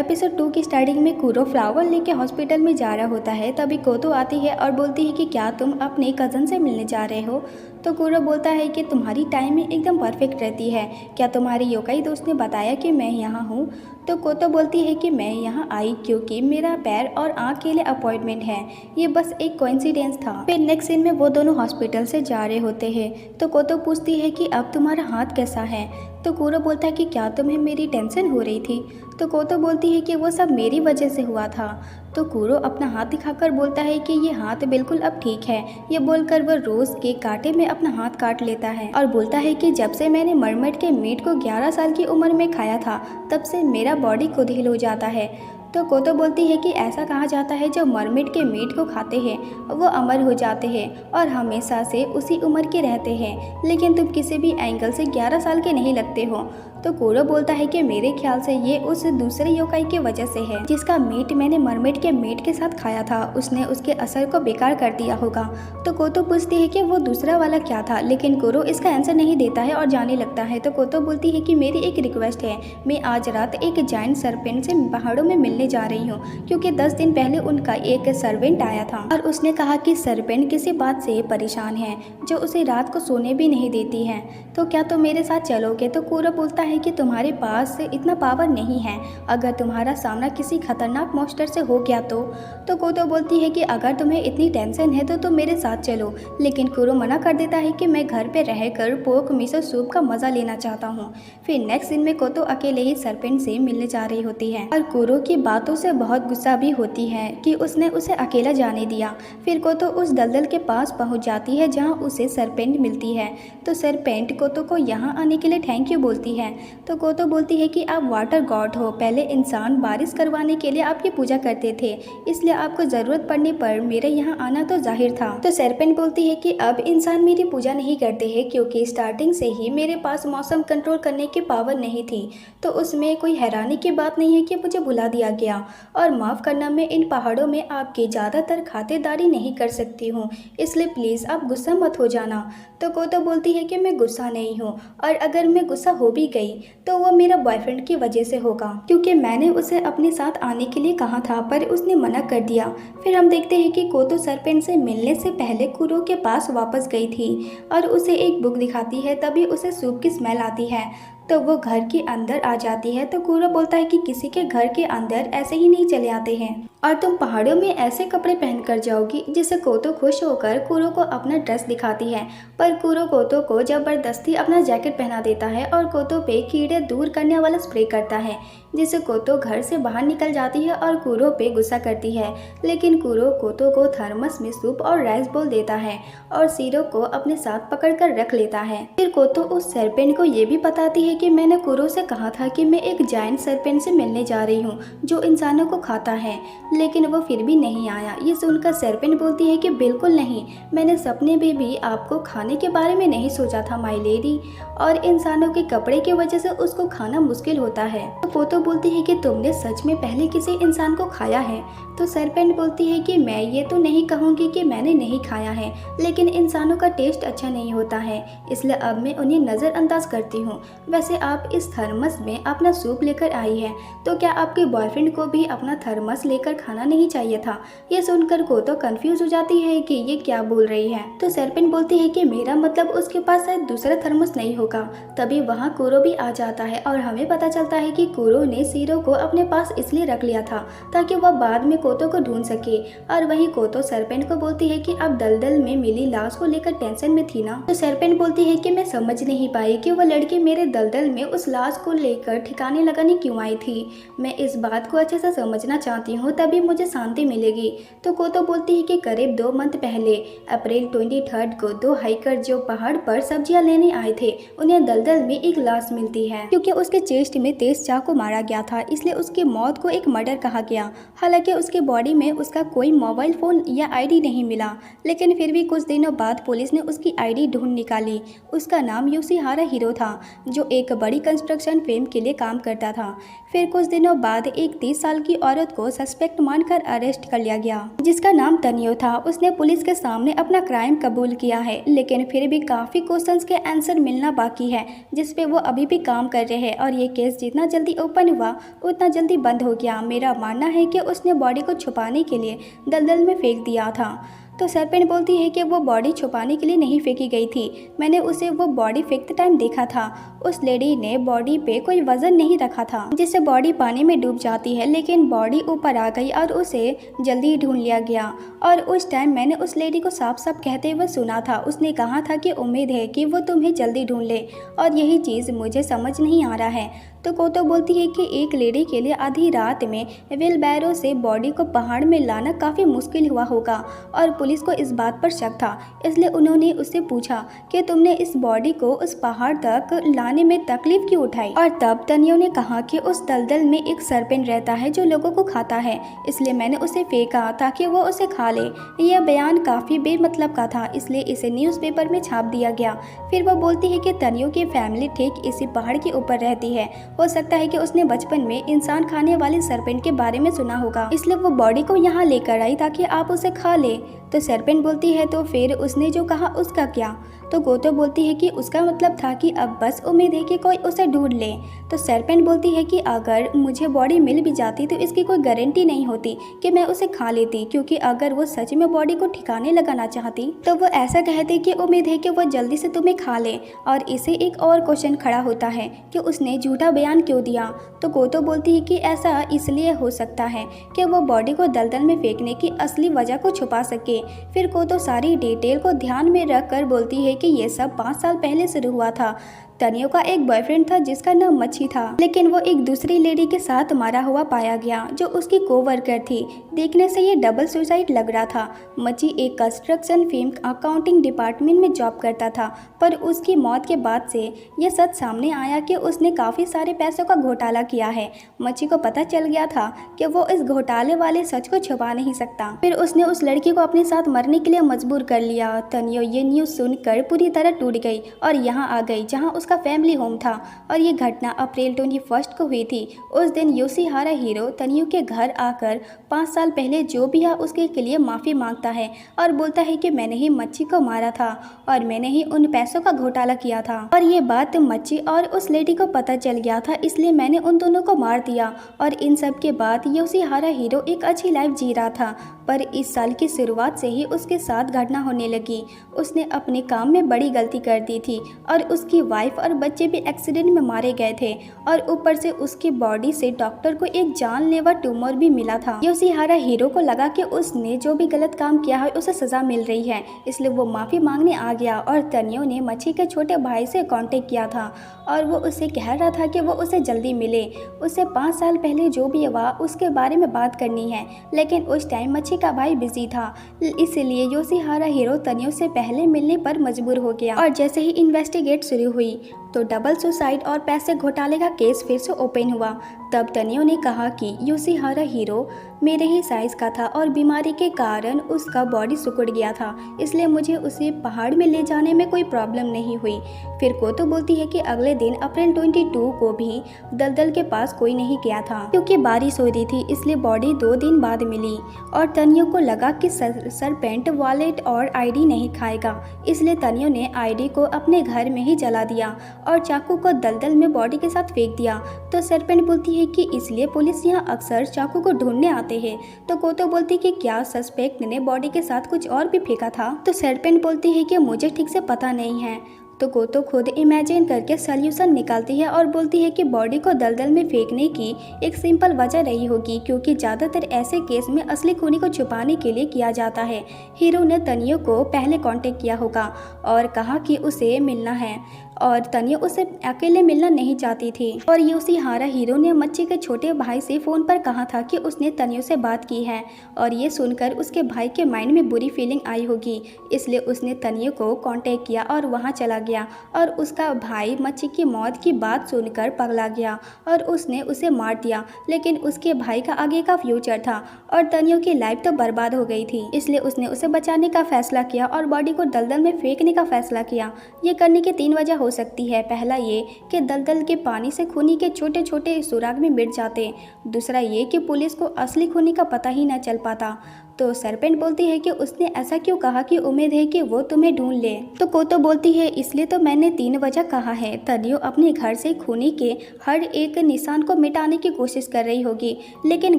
Episode 2 की starting में कूरो flower लेके हॉस्पिटल में जा रहा होता है। तभी कोतो आती है और बोलती है कि क्या तुम अपने कज़न से मिलने जा रहे हो। तो कूरो बोलता है कि तुम्हारी टाइमिंग एकदम परफेक्ट रहती है, क्या तुम्हारे योकाई दोस्त ने बताया कि मैं यहाँ हूँ। तो कोतो बोलती है कि मैं यहाँ आई क्योंकि मेरा पैर और आँख के लिए अपॉइंटमेंट है, ये बस एक कोइंसिडेंस था। फिर नेक्स्ट सीन में वो दोनों हॉस्पिटल से जा रहे होते हैं। तो कोतो पूछती है कि अब तुम्हारा हाथ कैसा है। तो कूरो बोलता है कि क्या तुम्हें मेरी टेंशन हो रही थी। तो कोतो बोलती है कि वो सब मेरी वजह से हुआ था। तो कूरो अपना हाथ दिखाकर बोलता है कि ये हाथ बिल्कुल अब ठीक है। ये बोलकर वो रोज के कांटे में अपना हाथ काट लेता है और बोलता है कि जब से मैंने मरमेड के मीट को 11 साल की उम्र में खाया था तब से मेरा बॉडी खुद हील हो जाता है। तो कोतो बोलती है कि ऐसा कहा जाता है जो मरमेड के मीट को खाते हैं वो अमर हो जाते हैं और हमेशा से उसी उम्र के रहते हैं, लेकिन तुम किसी भी एंगल से 11 साल के नहीं लगते हो। तो कूरो बोलता है कि मेरे ख्याल से ये उस दूसरे योकाई की वजह से है जिसका मीट मैंने मरमेड के मीट के साथ खाया था, उसने उसके असर को बेकार कर दिया होगा। तो कोतो पूछती है कि वो दूसरा वाला क्या था, लेकिन कूरो इसका आंसर नहीं देता है और जाने लगता है। तो कोतो बोलती है कि मेरी एक रिक्वेस्ट है, मैं आज रात एक जाइंट सर्पेंट से पहाड़ों में मिलने जा रही हूँ क्योंकि 10 दिन पहले उनका एक सर्वेंट आया था और उसने कहा कि सर्पेंट किसी बात से परेशान है जो उसे रात को सोने भी नहीं देती है। तो क्या तुम मेरे साथ चलोगे। तो कूरो बोलता है कि तुम्हारे पास इतना पावर नहीं है, अगर तुम्हारा सामना किसी खतरनाक मॉन्स्टर से हो गया तो कोतो बोलती है कि अगर तुम्हें इतनी टेंशन है तो तुम मेरे साथ चलो, लेकिन कूरो मना कर देता है कि मैं घर पे रहकर पोर्क मिसो सूप का मजा लेना चाहता हूँ। फिर नेक्स्ट सीन में कोतो अकेले ही सर्पेंट से मिलने जा रही होती है और कूरो की बातों से बहुत गुस्सा भी होती है कि उसने उसे अकेला जाने दिया। फिर कोतो उस दलदल के पास पहुँच जाती है जहाँ उसे सर्पेंट मिलती है। तो सर्पेंट कोतो को यहाँ आने के लिए थैंक यू बोलती है। तो कोतो बोलती है कि आप वाटर गॉड हो, पहले इंसान बारिश करवाने के लिए आपकी पूजा करते थे, इसलिए आपको ज़रूरत पड़ने पर मेरे यहाँ आना तो जाहिर था। तो सर्पेंट बोलती है कि अब इंसान मेरी पूजा नहीं करते हैं क्योंकि स्टार्टिंग से ही मेरे पास मौसम कंट्रोल करने की पावर नहीं थी, तो उसमें कोई हैरानी की बात नहीं है कि मुझे बुला दिया गया। और माफ़ करना, मैं इन पहाड़ों में आपकी ज़्यादातर खातिरदारी नहीं कर सकती हूँ, इसलिए प्लीज़ आप गुस्सा मत हो जाना। तो कोतो बोलती है कि मैं गुस्सा नहीं हूँ, और अगर मैं गुस्सा हो भी गई तो वो मेरा बॉयफ्रेंड की वजह से होगा क्योंकि मैंने उसे अपने साथ आने के लिए कहा था पर उसने मना कर दिया। फिर हम देखते हैं कि कोतो सर्पेंट से मिलने से पहले कूरो के पास वापस गई थी और उसे एक बुक दिखाती है, तभी उसे सूप की स्मेल आती है तो वो घर के अंदर आ जाती है। तो कूरो बोलता है कि किसी के घर के अंदर ऐसे ही नहीं चले आते हैं और तुम पहाड़ों में ऐसे कपड़े पहन कर जाओगी, जिससे कोतो खुश होकर कूरो को अपना ड्रेस दिखाती है, पर कूरो कोतो को जबरदस्ती अपना जैकेट पहना देता है और कोतो पे कीड़े दूर करने वाला स्प्रे करता है, जिससे कोतो घर से बाहर निकल जाती है और कूरो पे गुस्सा करती है। लेकिन कूरो कोतो को थर्मस में सूप और राइस बोल देता है और सीरो को अपने साथ पकड़ कर रख लेता है। फिर कोतो उस सर्पेंट को ये भी बताती है कि मैंने कूरो से कहा था कि मैं एक जायंट सर्पेंट से मिलने जा रही हूँ जो इंसानों को खाता है, लेकिन वो फिर भी नहीं आया। ये सुनकर सर्पेंट बोलती है कि बिल्कुल नहीं, मैंने सपने में भी आपको खाने के बारे में नहीं सोचा था माय लेडी, और इंसानों के कपड़े की वजह से उसको खाना मुश्किल होता है। तो कोतो बोलती है कि तुमने सच में पहले किसी इंसान को खाया है। तो सर्पेंट बोलती है कि मैं ये तो नहीं कहूँगी कि मैंने नहीं खाया है, लेकिन इंसानों का टेस्ट अच्छा नहीं होता है, इसलिए अब मैं उन्हें नज़रअंदाज करती हूँ। वैसे आप इस थर्मस में अपना सूप लेकर आई है, तो क्या आपके बॉयफ्रेंड को भी अपना थर्मस लेकर खाना नहीं चाहिए था। ये सुनकर कोतो कंफ्यूज हो जाती है कि ये क्या बोल रही है। तो सर्पेंट बोलती है कि मेरा मतलब उसके पास शायद दूसरा थर्मस नहीं होगा। तभी वहाँ कूरो भी आ जाता है और हमें पता चलता है कि कूरो ने सीरो को अपने पास इसलिए रख लिया था ताकि वह बाद में कोतो को ढूंढ सके। और वहीं कोतो सर्पेंट को बोलती है कि अब दलदल में मिली लाश को लेकर टेंशन में थी ना। तो सर्पेंट बोलती है कि मैं समझ नहीं पाई कि वह लड़की मेरे दलदल में उस लाश को लेकर ठिकाने लगाने क्यों आई थी। मैं इस बात को अच्छे से समझना चाहती हूँ, तभी मुझे शांति मिलेगी। तो कोतो बोलती है कि करीब 2 मंथ पहले अप्रैल 23 को 2 हाइकर जो पहाड़ पर सब्जियां लेने आए थे, उन्हें दलदल में एक लाश मिलती है। क्योंकि उसके चेस्ट में तेज चाकू मारा गया था, इसलिए उसकी मौत को एक मर्डर कहा गया। हालांकि उसके बॉडी में उसका कोई मोबाइल फोन या आईडी नहीं मिला, लेकिन फिर भी कुछ दिनों बाद पुलिस ने उसकी आईडी ढूंढ निकाली। उसका नाम योशिहारा हीरो था, जो एक बड़ी कंस्ट्रक्शन फर्म के लिए काम करता था। फिर कुछ दिनों बाद एक 30 साल की औरत को सस्पेक्ट मानकर अरेस्ट कर लिया गया, जिसका नाम तनियो था। उसने पुलिस के सामने अपना क्राइम कबूल किया है, लेकिन फिर भी काफ़ी क्वेश्चंस के आंसर मिलना बाकी है, जिस पे वो अभी भी काम कर रहे हैं और ये केस जितना जल्दी ओपन ओपन हुआ उतना जल्दी बंद हो गया। मेरा मानना है कि उसने बॉडी को छुपाने के लिए दलदल में फेंक दिया था। तो सरपेंट बोलती है कि वो बॉडी छुपाने के लिए नहीं फेंकी गई थी, मैंने उसे वो बॉडी फेंकते टाइम देखा था। उस लेडी ने बॉडी पे कोई वजन नहीं रखा था जिससे बॉडी पानी में डूब जाती है, लेकिन बॉडी ऊपर आ गई और उसे जल्दी ढूंढ लिया गया। और उस टाइम मैंने उस लेडी को साफ साफ कहते हुए सुना था, उसने कहा था कि उम्मीद है कि वो तुम्हें जल्दी ढूंढ ले, और यही चीज़ मुझे समझ नहीं आ रहा है। तो कोतो बोलती है कि एक लेडी के लिए आधी रात में व्हील बैरो से बॉडी को पहाड़ में लाना काफ़ी मुश्किल हुआ होगा, और पुलिस को इस बात पर शक था। इसलिए उन्होंने उससे पूछा कि तुमने इस बॉडी को उस पहाड़ तक लाने में तकलीफ क्यों उठाई। और तब तनियो ने कहा कि उस दलदल में एक सरपेंट रहता है जो लोगों को खाता है, इसलिए मैंने उसे फेंका ताकि वो उसे खा ले। यह बयान काफ़ी बेमतलब का था, इसलिए इसे न्यूज़पेपर में छाप दिया गया। फिर वो बोलती है कि तनियो की फैमिली ठीक इसी पहाड़ के ऊपर रहती है। हो सकता है कि उसने बचपन में इंसान खाने वाले सरपेंट के बारे में सुना होगा, इसलिए वो बॉडी को यहाँ लेकर आई ताकि आप उसे खा ले। तो सरपेंट बोलती है तो फिर उसने जो कहा उसका क्या। तो गोतो बोलती है कि उसका मतलब था कि अब बस उम्मीद है कि कोई उसे ढूंढ ले। तो सरपेंट बोलती है कि अगर मुझे बॉडी मिल भी जाती तो इसकी कोई गारंटी नहीं होती कि मैं उसे खा लेती, क्योंकि अगर वो सच में बॉडी को ठिकाने लगाना चाहती तो वो ऐसा कहती कि उम्मीद है कि वो जल्दी से तुम्हें खा ले। और इसे एक और क्वेश्चन खड़ा होता है कि उसने झूठा बयान क्यों दिया। तो गोतो बोलती है कि ऐसा इसलिए हो सकता है कि वो बॉडी को दलदल में फेंकने की असली वजह को छुपा सके। फिर गोतो सारी डिटेल को ध्यान में रख कर बोलती है कि ये सब 5 साल पहले शुरू हुआ था। तनियो का एक बॉयफ्रेंड था जिसका नाम मच्छी था, लेकिन वो एक दूसरी लेडी के साथ मारा हुआ पाया गया जो उसकी कोवर्कर थी। देखने से ये डबल सुसाइड लग रहा था। मच्छी एक कंस्ट्रक्शन फर्म अकाउंटिंग डिपार्टमेंट में जॉब करता था, पर उसकी मौत के बाद से ये सच सामने आया कि उसने काफ़ी सारे पैसों का घोटाला किया है। मच्छी को पता चल गया था कि वो इस घोटाले वाले सच को छुपा नहीं सकता। फिर उसने उस लड़की को अपने साथ मरने के लिए मजबूर कर लिया। तनियो ये न्यूज़ सुनकर पूरी तरह टूट गई और यहाँ आ गई जहाँ उसका फैमिली होम था। और ये घटना अप्रैल 21 को हुई थी। उस दिन योशिहारा हीरो तनियो के घर आकर 5 साल पहले जो भी है उसके लिए माफ़ी मांगता है और बोलता है कि मैंने ही मच्छी को मारा था और मैंने ही उन पैसों का घोटाला किया था, और ये बात मच्छी और उस लेडी को पता चल गया था, इसलिए मैंने उन दोनों को मार दिया। और इन सब के बाद योशिहारा हीरो एक अच्छी लाइफ जी रहा था, पर इस साल की शुरुआत से ही उसके साथ घटना होने लगी। उसने अपने काम में बड़ी गलती कर दी थी और उसकी वाइफ और बच्चे भी एक्सीडेंट में मारे गए थे, और ऊपर से उसकी बॉडी से डॉक्टर को एक जानलेवा ट्यूमर भी मिला था। योशिहारा हीरो को लगा कि उसने जो भी गलत काम किया है उसे सजा मिल रही है, इसलिए वो माफ़ी मांगने आ गया। और तनियो ने मच्छी के छोटे भाई से कांटेक्ट किया था और वो उसे कह रहा था कि वो उसे जल्दी मिले, उसे 5 साल पहले जो भी हुआ उसके बारे में बात करनी है। लेकिन उस टाइम मच्छी का भाई बिजी था, इसलिए योशिहारा हीरो तनियो से पहले मिलने पर मजबूर हो गया। और जैसे ही इन्वेस्टिगेट शुरू हुई तो डबल सुसाइड और पैसे घोटाले का केस फिर से ओपन हुआ। तब तनियो ने कहा कि योशिहारा हीरो मेरे ही साइज का था और बीमारी के कारण उसका बॉडी सिकुड़ गया था, इसलिए मुझे उसे पहाड़ में ले जाने में कोई प्रॉब्लम नहीं हुई। फिर कोतो बोलती है कि अगले दिन अप्रैल 22 को भी दलदल के पास कोई नहीं गया था क्योंकि बारिश हो रही थी, इसलिए बॉडी 2 दिन बाद मिली। और तनियो को लगा कि सरपेंट वॉलेट और आईडी नहीं खाएगा, इसलिए तनियो ने आईडी को अपने घर में ही जला दिया और चाकू को दलदल में बॉडी के साथ फेंक दिया। तो सरपेंट बोलती है कि इसलिए पुलिस यहाँ अक्सर चाकू को ढूंढने आते हैं। तो कोतो बोलती कि क्या सस्पेक्ट ने बॉडी के साथ कुछ और भी फेंका था। तो सरपेंट बोलती है कि मुझे ठीक से पता नहीं है। तो कोतो खुद इमेजिन करके सॉल्यूशन निकालती है और बोलती है कि बॉडी को दलदल में फेंकने की एक सिंपल वजह रही होगी, क्योंकि ज़्यादातर ऐसे केस में असली खूनी को छुपाने के लिए किया जाता है। हीरो ने तनियो को पहले कांटेक्ट किया होगा और कहा कि उसे मिलना है, और तनियो उसे अकेले मिलना नहीं चाहती थी। और योशिहारा हीरो ने मच्छी के छोटे भाई से फ़ोन पर कहा था कि उसने तनियो से बात की है, और ये सुनकर उसके भाई के माइंड में बुरी फीलिंग आई होगी, इसलिए उसने तनियो को कांटेक्ट किया और वहाँ चला गया। और उसका भाई मच्छी की मौत की बात सुनकर पगला गया और उसने उसे मार दिया, लेकिन उसके भाई का आगे का फ्यूचर था और तनियो की लाइफ तो बर्बाद हो गई थी, इसलिए उसने उसे बचाने का फैसला किया और बॉडी को दलदल में फेंकने का फैसला किया। ये करने की 3 वजह हो सकती है। पहला ये कि दलदल के पानी से खूनी के छोटे छोटे सुराग में मिट जाते। दूसरा ये कि पुलिस को असली खूनी का पता ही न चल पाता। तो सरपेंट बोलती है कि उसने ऐसा क्यों कहा कि उम्मीद है कि वो तुम्हें ढूंढ ले। तो कोतो बोलती है इसलिए तो मैंने 3 वजह कहा है। तनियो अपने घर से खूनी के हर एक निशान को मिटाने की कोशिश कर रही होगी, लेकिन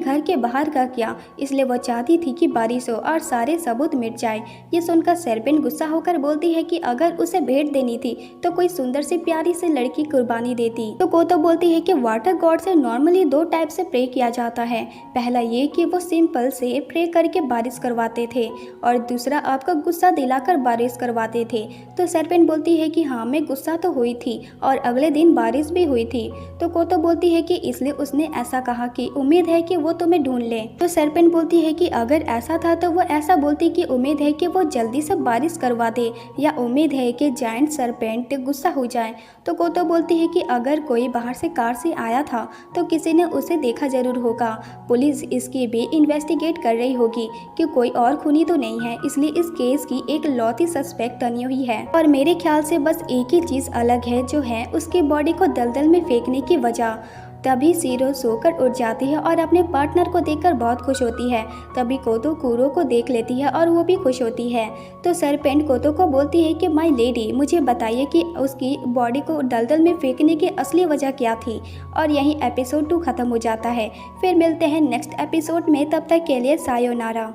घर के बाहर का क्या, इसलिए वो चाहती थी कि बारिश हो और सारे सबूत मिट जाए। ये सुनकर सरपेंट गुस्सा होकर बोलती है कि अगर उसे भेंट देनी थी तो कोई सुंदर सी प्यारी सी लड़की कुर्बानी देती। तो कोतो बोलती है कि वाटर गॉड से नॉर्मली 2 टाइप से प्रे किया जाता है। पहला ये कि वो सिंपल से प्रे करके बारिश करवाते थे और दूसरा आपका गुस्सा दिलाकर बारिश करवाते थे। तो सरपेंट बोलती है कि हाँ, मैं गुस्सा तो हुई थी और अगले दिन बारिश भी हुई थी। तो कोतो बोलती है कि इसलिए उसने ऐसा कहा कि उम्मीद है कि वो तुम्हें ढूंढ ले। तो सरपेंट बोलती है कि अगर ऐसा था तो वो ऐसा बोलती कि उम्मीद है कि वो जल्दी से बारिश करवा दे, या उम्मीद है कि जायंट सरपेंट गुस्सा हो जाए। तो कोतो बोलती है कि अगर कोई बाहर से कार से आया था तो किसी ने उसे देखा जरूर होगा। पुलिस इसकी भी इन्वेस्टिगेट कर रही होगी कि कोई और खूनी तो नहीं है, इसलिए इस केस की एक लौती सस्पेक्ट तनियो ही है। और मेरे ख्याल से बस एक ही चीज़ अलग है, जो है उसकी बॉडी को दलदल में फेंकने की वजह। तभी सीरो सोकर उठ जाती है और अपने पार्टनर को देखकर बहुत खुश होती है। तभी कोतो कूरो को देख लेती है और वो भी खुश होती है। तो सरपेंट कोतो को बोलती है कि माय लेडी, मुझे बताइए कि उसकी बॉडी को दलदल में फेंकने की असली वजह क्या थी। और यहीं एपिसोड 2 खत्म हो जाता है। फिर मिलते हैं नेक्स्ट एपिसोड में, तब तक के लिए सायोनारा।